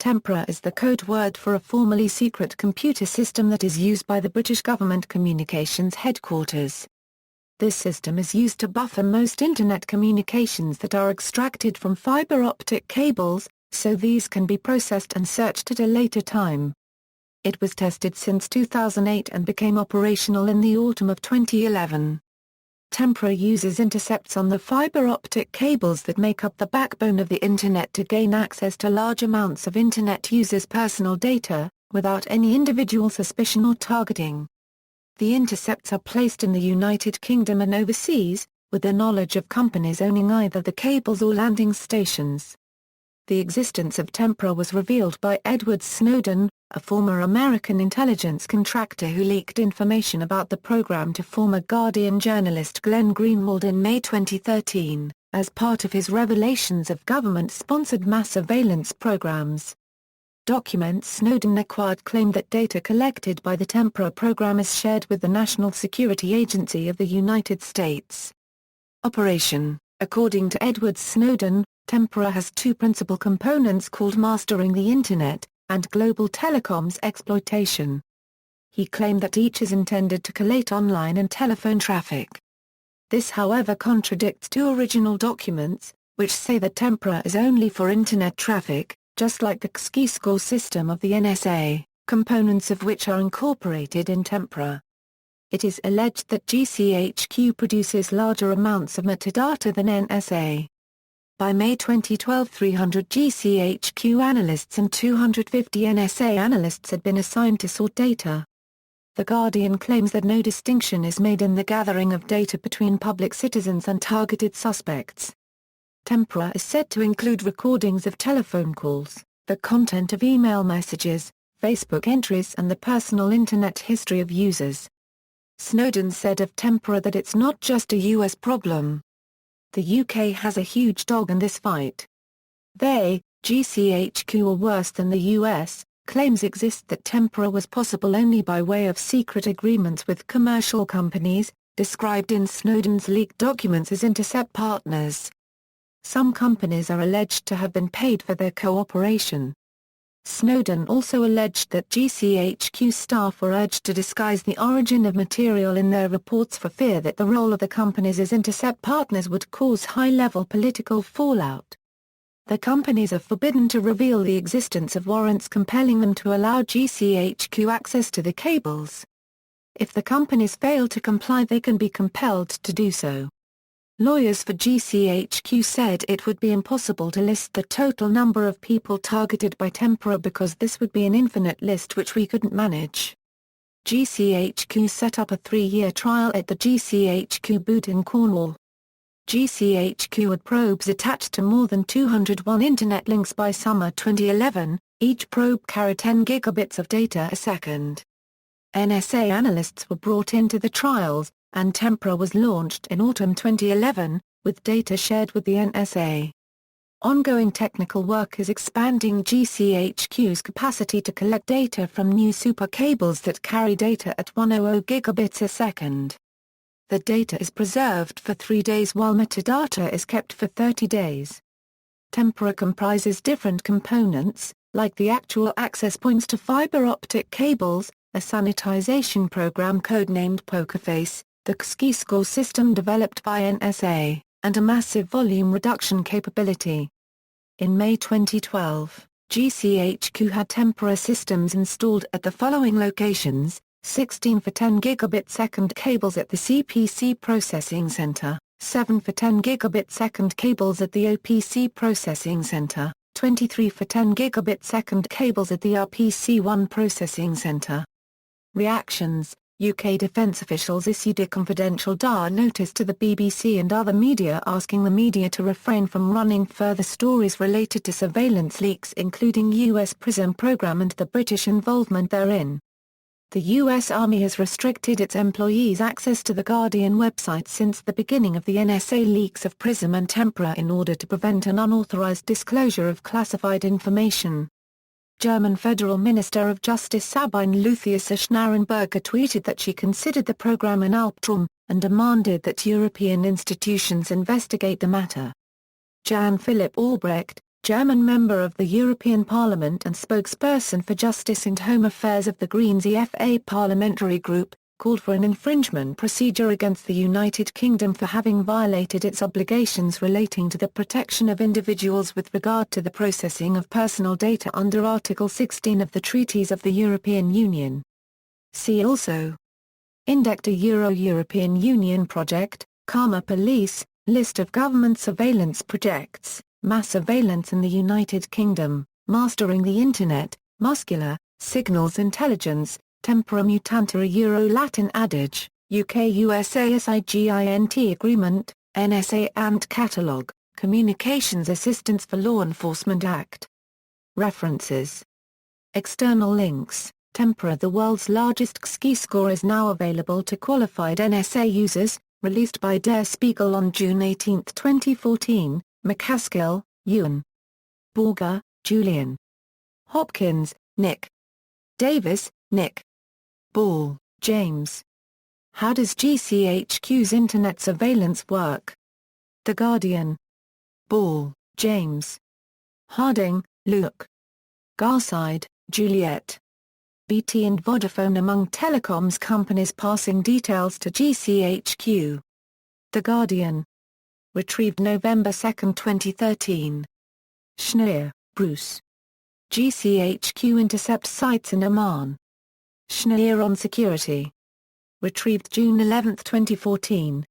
Tempora is the code word for a formerly secret computer system that is used by the British government communications headquarters. This system is used to buffer most Internet communications that are extracted from fibre-optic cables, so these can be processed and searched at a later time. It was tested since 2008 and became operational in the autumn of 2011. Tempora uses intercepts on the fibre-optic cables that make up the backbone of the Internet to gain access to large amounts of Internet users' personal data, without any individual suspicion or targeting. The intercepts are placed in the United Kingdom and overseas, with the knowledge of companies owning either the cables or landing stations. The existence of Tempora was revealed by Edward Snowden, a former American intelligence contractor who leaked information about the program to former Guardian journalist Glenn Greenwald in May 2013, as part of his revelations of government-sponsored mass surveillance programs. Documents Snowden acquired claim that data collected by the Tempora program is shared with the National Security Agency of the United States. Operation. According to Edward Snowden, Tempora has two principal components called mastering the Internet and global telecoms exploitation. He claimed that each is intended to collate online and telephone traffic. This however contradicts two original documents, which say that Tempora is only for Internet traffic, just like the XKey score system of the NSA, components of which are incorporated in Tempora. It is alleged that GCHQ produces larger amounts of metadata than NSA. By May 2012, 300 GCHQ analysts and 250 NSA analysts had been assigned to sort data. The Guardian claims that no distinction is made in the gathering of data between public citizens and targeted suspects. Tempora is said to include recordings of telephone calls, the content of email messages, Facebook entries and the personal Internet history of users. Snowden said of Tempora that it's not just a US problem. The UK has a huge dog in this fight. They, GCHQ or worse than the US, claims exist that Tempora was possible only by way of secret agreements with commercial companies, described in Snowden's leaked documents as intercept partners. Some companies are alleged to have been paid for their cooperation. Snowden also alleged that GCHQ staff were urged to disguise the origin of material in their reports for fear that the role of the companies as intercept partners would cause high-level political fallout. The companies are forbidden to reveal the existence of warrants compelling them to allow GCHQ access to the cables. If the companies fail to comply, they can be compelled to do so. Lawyers for GCHQ said it would be impossible to list the total number of people targeted by Tempora because this would be an infinite list which we couldn't manage. GCHQ set up a 3-year trial at the GCHQ boot in Cornwall. GCHQ had probes attached to more than 201 Internet links by summer 2011, each probe carried 10 gigabits of data a second. NSA analysts were brought into the trials, and Tempora was launched in autumn 2011, with data shared with the NSA. Ongoing technical work is expanding GCHQ's capacity to collect data from new super cables that carry data at 100 gigabits a second. The data is preserved for 3 days while metadata is kept for 30 days. Tempora comprises different components, like the actual access points to fiber-optic cables, a sanitization program codenamed Pokerface, the XKey score system developed by NSA, and a massive volume reduction capability. In May 2012, GCHQ had Tempora systems installed at the following locations: 16 for 10 gigabit second cables at the CPC Processing Center, 7 for 10 gigabit second cables at the OPC Processing Center, 23 for 10 gigabit second cables at the RPC-1 Processing Center. Reactions: UK defence officials issued a confidential DAR notice to the BBC and other media asking the media to refrain from running further stories related to surveillance leaks including US PRISM program and the British involvement therein. The US Army has restricted its employees' access to the Guardian website since the beginning of the NSA leaks of PRISM and Tempora in order to prevent an unauthorized disclosure of classified information. German Federal Minister of Justice Sabine Lucius Schnarrenberger tweeted that she considered the program an Albtraum, and demanded that European institutions investigate the matter. Jan Philipp Albrecht, German member of the European Parliament and spokesperson for Justice and Home Affairs of the Greens EFA parliamentary group, called for an infringement procedure against the United Kingdom for having violated its obligations relating to the protection of individuals with regard to the processing of personal data under Article 16 of the Treaties of the European Union. See also: Indecta European Union Project, Karma Police, List of government surveillance projects, Mass surveillance in the United Kingdom, Mastering the Internet, Muscular, Signals Intelligence, Tempora Mutanta Euro-Latin Adage, UK-USA SIGINT Agreement, NSA ANT Catalogue, Communications Assistance for Law Enforcement Act. References. External links. Tempora, the world's largest XKey score, is now available to qualified NSA users, released by Der Spiegel on June 18, 2014, McCaskill, Ewan. Borger, Julian. Hopkins, Nick. Davis, Nick. Ball, James. How does GCHQ's Internet surveillance work? The Guardian. Ball, James. Harding, Luke. Garside, Juliet. BT and Vodafone among telecoms companies passing details to GCHQ. The Guardian. Retrieved November 2, 2013. Schneer, Bruce. GCHQ intercepts sites in Oman. Schneer on security. Retrieved June 11, 2014.